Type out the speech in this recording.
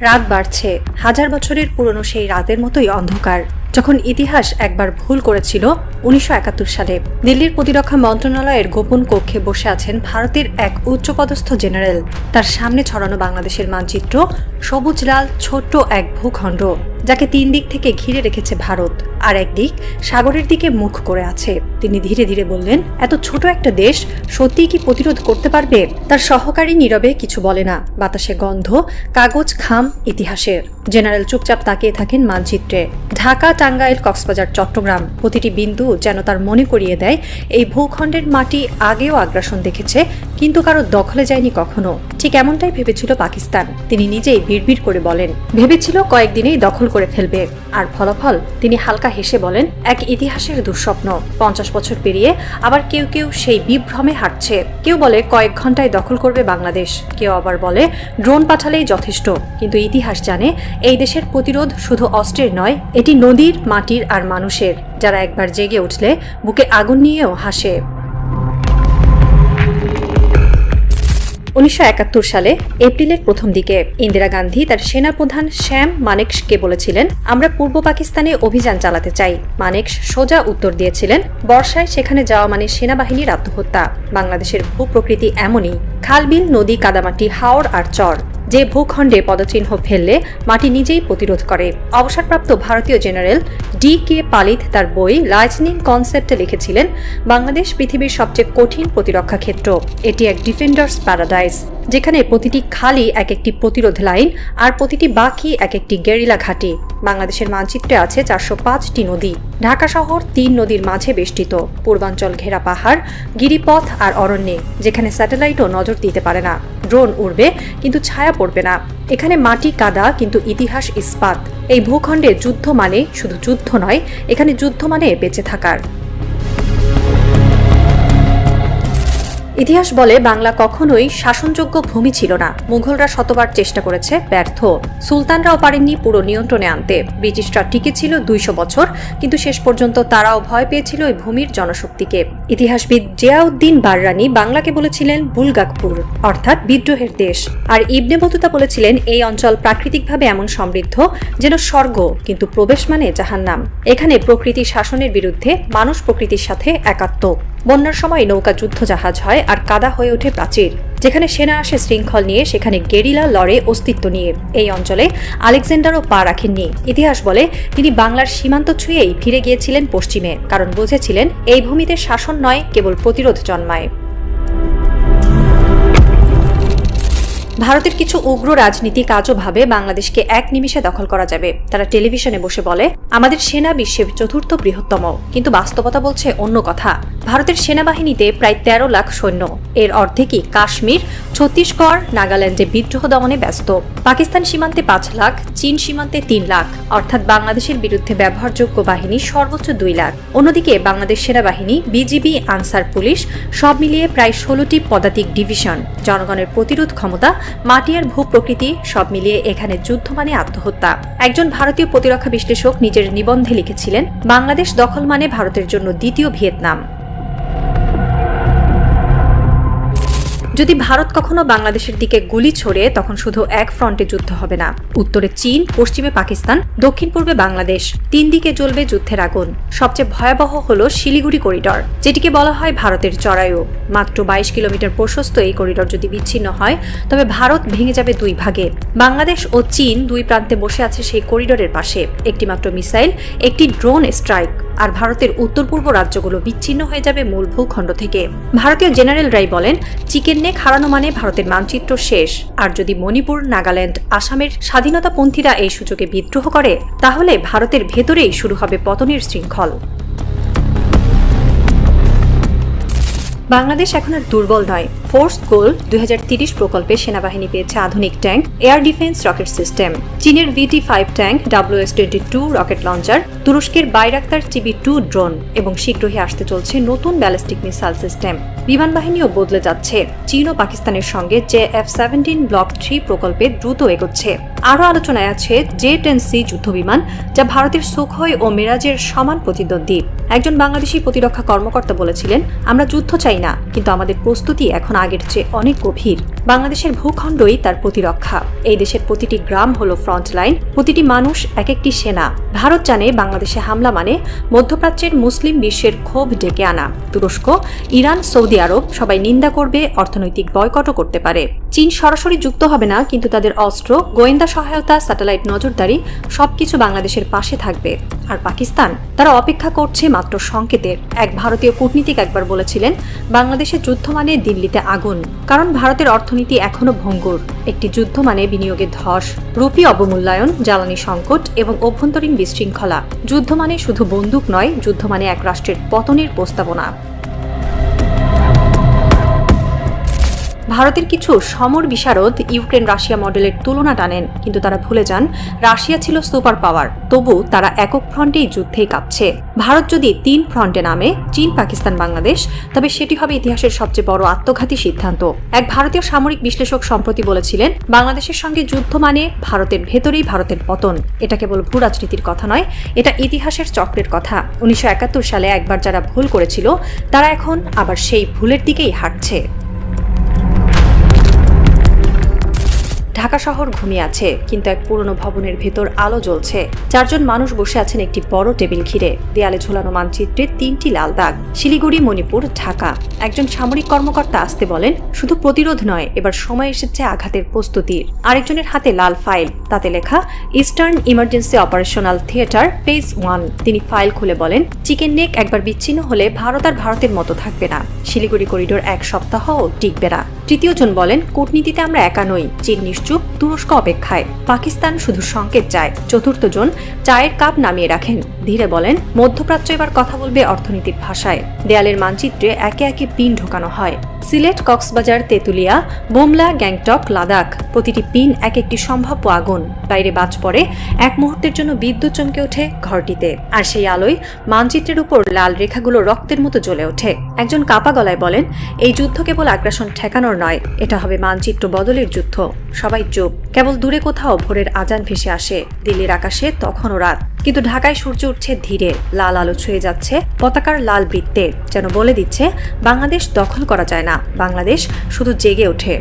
রাত বাড়ছে, হাজার বছরের পুরনো সেই রাতের মতোই অন্ধকার, যখন ইতিহাস একবার ভুল করেছিল ১৯৭১ সালে। দিল্লির প্রতিরক্ষা মন্ত্রণালয়ের গোপন কক্ষে বসে আছেন ভারতের এক উচ্চপদস্থ জেনারেল। তার সামনে ছড়ানো বাংলাদেশের মানচিত্র, সবুজ লাল ছোট্ট এক ভূখণ্ড, যাকে ৩ দিক থেকে ঘিরে রেখেছে ভারত, আর একদিক সাগরের দিকে মুখ করে আছে। তিনি ধীরে ধীরে বললেন, এত ছোট একটা দেশ সত্যিই কি প্রতিরোধ করতে পারবে? তার সহকারী নীরবে কিছু বলে না, বাতাসে গন্ধ, কাগজ খাম ইতিহাসের। জেনারেল চুপচাপ তাকিয়ে থাকেন মানচিত্রে। ঢাকা, টাঙ্গাইল, কক্সবাজার, চট্টগ্রাম, প্রতিটি বিন্দু যেন তার মনে করিয়ে দেয় এই ভূখণ্ডের মাটি আগেও আগ্রাসন দেখেছে, কিন্তু কারো দখলে যায়নি কখনো। ঠিক এমনটাই ভেবেছিল পাকিস্তান। তিনি নিজেই বিড়বিড় করে বলেন, ভেবেছিল কয়েকদিনেই দখল করে ফেলবে, আর ফলাফল? তিনি হালকা হেসে বলেন, এক ইতিহাসের দুঃস্বপ্ন। ৫০ বছর পেরিয়ে আবার কেউ কেউ সেই বিভ্রমে হাঁটছে। কেউ বলে কয়েক ঘন্টায় দখল করবে বাংলাদেশ, কেউ আবার বলে ড্রোন পাঠালেই যথেষ্ট। কিন্তু ইতিহাস জানে, এই দেশের প্রতিরোধ শুধু অস্ত্রের নয়, এটি নদীর, মাটির আর মানুষের, যারা একবার জেগে উঠলে বুকে আগুন নিয়েও হাসে। ১৯৭১ সালে এপ্রিলের প্রথম দিকে ইন্দিরা গান্ধী তার সেনাপ্রধান শ্যাম মানেকশকে বলেছিলেন, আমরা পূর্ব পাকিস্তানে অভিযান চালাতে চাই। মানেকশ সোজা উত্তর দিয়েছিলেন, বর্ষায় সেখানে যাওয়া মানে সেনাবাহিনীর আত্মহত্যা। বাংলাদেশের ভূপ্রকৃতি এমনই, খালবিল, নদী, কাদামাটি, হাওর আর চর। যে ভূখণ্ডে পদচিহ্ন ফেললে মাটি নিজেই প্রতিরোধ করে। অবসরপ্রাপ্ত ভারতীয় জেনারেল ডি.কে. পালিত তার বই লাইটনিং কনসেপ্টে লিখেছিলেন, বাংলাদেশ পৃথিবীর সবচেয়ে কঠিন প্রতিরক্ষা ক্ষেত্র। এটি এক ডিফেন্ডার্স প্যারাডাইস, যেখানে প্রতিটি খালি এক একটি প্রতিরোধ লাইন, আর প্রতিটি বাকি এক একটি গেরিলা ঘাঁটি। বাংলাদেশের মানচিত্রে আছে ৪০৫টি নদী। ঢাকা শহর ৩ নদীর মাঝে বেষ্টিত, পূর্বাঞ্চল ঘেরা পাহাড়, গিরিপথ আর অরণ্যে, যেখানে স্যাটেলাইটও নজর দিতে পারে না। ড্রোন উড়বে কিন্তু ছায়া পড়বে না। এখানে মাটি কাদা, কিন্তু ইতিহাস ইস্পাত। এই ভূখণ্ডে যুদ্ধ মানে শুধু যুদ্ধ নয়, এখানে যুদ্ধ মানে বেঁচে থাকার। ইতিহাস বলে, বাংলা কখনোই শাসনযোগ্য ভূমি ছিল না। মুঘলরা শতবার চেষ্টা করেছে, ব্যর্থ। সুলতানরাও পারেননি পুরো নিয়ন্ত্রণে আনতে। ব্রিটিশরা টিকে ছিল ২০০ বছর, কিন্তু শেষ পর্যন্ত তারাও ভয় পেয়েছিল ওই ভূমির জনশক্তিকে। ইতিহাসবিদ জিয়াউদ্দিন বাররানি বাংলাকে বলেছিলেন বুলগাকপুর, অর্থাৎ বিদ্রোহের দেশ। আর ইবনে বতুতা বলেছিলেন, এই অঞ্চল প্রাকৃতিকভাবে এমন সমৃদ্ধ যেন স্বর্গ, কিন্তু প্রবেশ মানে জাহান্নাম। এখানে প্রকৃতি শাসনের বিরুদ্ধে, মানুষ প্রকৃতির সাথে একাত্ম। বন্যার সময় নৌকা যুদ্ধ জাহাজ হয়, আর কাদা হয়ে ওঠে প্রাচীর। যেখানে সেনা আসে শৃঙ্খল নিয়ে, সেখানে গেরিলা লড়ে অস্তিত্ব নিয়ে। এই অঞ্চলে আলেকজান্ডারও পা রাখেননি। ইতিহাস বলে, তিনি বাংলার সীমান্ত ছুঁয়েই ফিরে গিয়েছিলেন পশ্চিমে, কারণ বুঝেছিলেন এই ভূমিতে শাসন নয়, কেবল প্রতিরোধ জন্মায়। ভারতের কিছু উগ্র রাজনীতিক আজও ভাবে বাংলাদেশকে এক নিমিষে দখল করা যাবে। তারা টেলিভিশনে বসে বলে, আমাদের সেনা বিশ্বের ৪র্থ বৃহত্তম, কিন্তু বাস্তবতা বলছে অন্য কথা। ভারতের সেনাবাহিনীতে প্রায় ১৩ লাখ সৈন্য, এর অর্ধেকই কাশ্মীর, ছত্তিশগড়, নাগাল্যান্ডে বিদ্রোহ দমনে ব্যস্ত। পাকিস্তান সীমান্তে ৫ লাখ, চীন সীমান্তে ৩ লাখ, অর্থাৎ বাংলাদেশের বিরুদ্ধে ব্যবহারযোগ্য বাহিনী সর্বোচ্চ ২ লাখ। অন্যদিকে বাংলাদেশ সেনাবাহিনী, বিজিবি, আনসার পুলিশ সব মিলিয়ে প্রায় ১৬টি পদাতিক ডিভিশন। জনগণের প্রতিরোধ ক্ষমতা, মাটি আর ভূপ্রকৃতি সব মিলিয়ে এখানে যুদ্ধ মানে আত্মহত্যা। একজন ভারতীয় প্রতিরক্ষা বিশ্লেষক নিজের নিবন্ধে লিখেছিলেন, বাংলাদেশ দখল মানে ভারতের জন্য দ্বিতীয় ভিয়েতনাম। যদি ভারত কখনো বাংলাদেশের দিকে গুলি ছোড়ে, তখন শুধু এক ফ্রন্টে যুদ্ধ হবে না। উত্তরে চীন, পশ্চিমে পাকিস্তান, দক্ষিণ পূর্বে বাংলাদেশ, ৩ দিকে জ্বলবে যুদ্ধের আগুন। সবচেয়ে ভয়াবহ হলো শিলিগুড়ি করিডর, যেটিকে বলা হয় ভারতের জরায়ু। মাত্র ২২ কিলোমিটার প্রশস্ত এই করিডর যদি বিচ্ছিন্ন হয়, তবে ভারত ভেঙে যাবে 2 ভাগে। বাংলাদেশ ও চীন 2 প্রান্তে বসে আছে সেই করিডরের পাশে। একটি মাত্র মিসাইল, একটি ড্রোন স্ট্রাইক, আর ভারতের উত্তর পূর্ব রাজ্যগুলো বিচ্ছিন্ন হয়ে যাবে মূল ভূখণ্ড থেকে। ভারতীয় জেনারেলরাই বলেন, চিকেন নেক হারানো মানে ভারতের মানচিত্র শেষ। আর যদি মণিপুর, নাগাল্যান্ড, আসামের স্বাধীনতাপন্থীরা এই সুযোগে বিদ্রোহ করে, তাহলে ভারতের ভেতরেই শুরু হবে পতনের শৃঙ্খল। বাংলাদেশ এখন আর দুর্বল নয়। ফোর্স গোল 2030 প্রকল্পে সেনাবাহিনী পেয়েছে আধুনিক tank, air defence rocket system, চীনের VT-5 tank, WS-22 rocket launcher, তুরস্কের বাইরাক্তার TB2 ড্রোন, এবং শীঘ্রই আসতে চলছে নতুন ব্যালিস্টিক মিসাইল সিস্টেম। বিমান বাহিনীও বদলে যাচ্ছে। চীন ও পাকিস্তানের সঙ্গে JF-17 ব্লক 3 প্রকল্পে দ্রুত এগোচ্ছে। আরও আলোচনায় আছে J-10C যুদ্ধবিমান, যা ভারতের সুখোই ও মিরাজের সমান প্রতিদ্বন্দ্বী। একজন বাংলাদেশি প্রতিরক্ষা কর্মকর্তা বলেছিলেন, আমরা যুদ্ধ চাই না, কিন্তু আমাদের প্রস্তুতি এখন আগের চেয়ে অনেক গভীর। বাংলাদেশের ভূখণ্ডই তার প্রতিরক্ষা। এই দেশের প্রতিটি গ্রাম হলো ফ্রন্টলাইন, প্রতিটি মানুষ এক একটি সেনা। ভারত জানে বাংলাদেশে হামলা মানে মধ্যপ্রাচ্যের মুসলিম বিশ্বের ক্ষোভ ডেকে আনা। তুরস্ক, ইরান, সৌদি আরব সবাই নিন্দা করবে, অর্থনৈতিক বয়কটও করতে পারে। চীন সরাসরি যুক্ত হবে না, কিন্তু তাদের অস্ত্র, গোয়েন্দা সহায়তা, স্যাটেলাইট নজরদারি সবকিছু বাংলাদেশের পাশে থাকবে। আর পাকিস্তান, তারা অপেক্ষা করছে মাত্র সংকেতের। এক ভারতীয় কূটনীতিক একবার বলেছিলেন, বাংলাদেশে যুদ্ধ মানে দিল্লিতে আগুন, কারণ ভারতের অর্থনীতি এখনো ভঙ্গুর। একটি যুদ্ধ মানে বিনিয়োগের ধস, রুপি অবমূল্যায়ন, জ্বালানি সংকট এবং অভ্যন্তরীণ বিশৃঙ্খলা। যুদ্ধ মানে শুধু বন্দুক নয়, যুদ্ধ মানে এক রাষ্ট্রের পতনের প্রস্তাবনা। ভারতের কিছু সমর বিশারদ ইউক্রেন রাশিয়া মডেলের তুলনা টানেন, কিন্তু তারা ভুলে যান রাশিয়া ছিল সুপার পাওয়ার, তবু তারা একক ফ্রন্টেই যুদ্ধেই কাঁপছে। ভারত যদি 3 ফ্রন্টে নামে, চীন, পাকিস্তান, বাংলাদেশ, তবে সেটি হবে ইতিহাসের সবচেয়ে বড় আত্মঘাতী সিদ্ধান্ত। এক ভারতীয় সামরিক বিশ্লেষক সম্প্রতি বলেছিলেন, বাংলাদেশের সঙ্গে যুদ্ধ মানে ভারতের ভেতরেই ভারতের পতন। এটা কেবল ভূ রাজনীতির কথা নয়, এটা ইতিহাসের চক্রের কথা। 1971 সালে একবার যারা ভুল করেছিল, তারা এখন আবার সেই ভুলের দিকেই হাঁটছে। ঢাকা শহর ঘুমিয়ে আছে, কিন্তু এক পুরনো ভবনের ভেতর আলো জ্বলছে। 4 জন মানুষ বসে আছেন একটি বড় টেবিল ঘিরে। দেয়ালে ঝোলানো মানচিত্রে 3টি লাল দাগ, শিলিগুড়ি, মণিপুর, ঢাকা। একজন সামরিক কর্মকর্তা আসতে বলেন, শুধু প্রতিরোধ নয়, এবার সময় এসেছে আঘাতের প্রস্তুতির। আরেকজনের হাতে লাল ফাইল, তাতে লেখা eastern emergency operational theatre phase 1। তিনি ফাইল খুলে বলেন, চিকেন নেক একবার বিচ্ছিন্ন হলে ভারত আর ভারতের মতো থাকবে না। শিলিগুড়ি করিডোর 1 সপ্তাহও টিকবে না। তৃতীয়জন বলেন, কূটনীতিতে আমরা একা নই, চীন নিশ্চুপ, তুরস্ক অপেক্ষায়, পাকিস্তান শুধু সংকেত চায়। চতুর্থজন চায়ের কাপ নামিয়ে রাখেন, ধীরে বলেন, মধ্যপ্রাচ্য এবার কথা বলবে অর্থনীতির ভাষায়। দেয়ালের মানচিত্রে একে একে পিন ঢোকানো হয়। সিলেট, কক্সবাজার, তেতুলিয়া, বোমলা, গ্যাংটক, লাদাখ, প্রতিটি পিন এক একটি সম্ভাব্য আগুন। বাইরে বাজ পড়ে, এক মুহূর্তের জন্য বিদ্যুৎ চমকে ওঠে ঘরটিতে, আর সেই আলোয় মানচিত্রের উপর লাল রেখাগুলো রক্তের মতো জ্বলে ওঠে। একজন কাপা গলায় বলেন, এই যুদ্ধ কেবল আগ্রাসন ঠেকানোর নয়, এটা হবে মানচিত্র বদলের যুদ্ধ। সবাই চুপ, কেবল দূরে কোথাও ভোরের আজান ভেসে আসে। দিল্লির আকাশে তখনও রাত, কিন্তু ঢাকায় সূর্য উঠছে ধীরে, লাল আলো ছুঁয়ে যাচ্ছে পতাকার লাল বৃত্তে, যেন বলে দিচ্ছে বাংলাদেশ দখল করা যায় না, বাংলাদেশ শুধু জেগে ওঠে।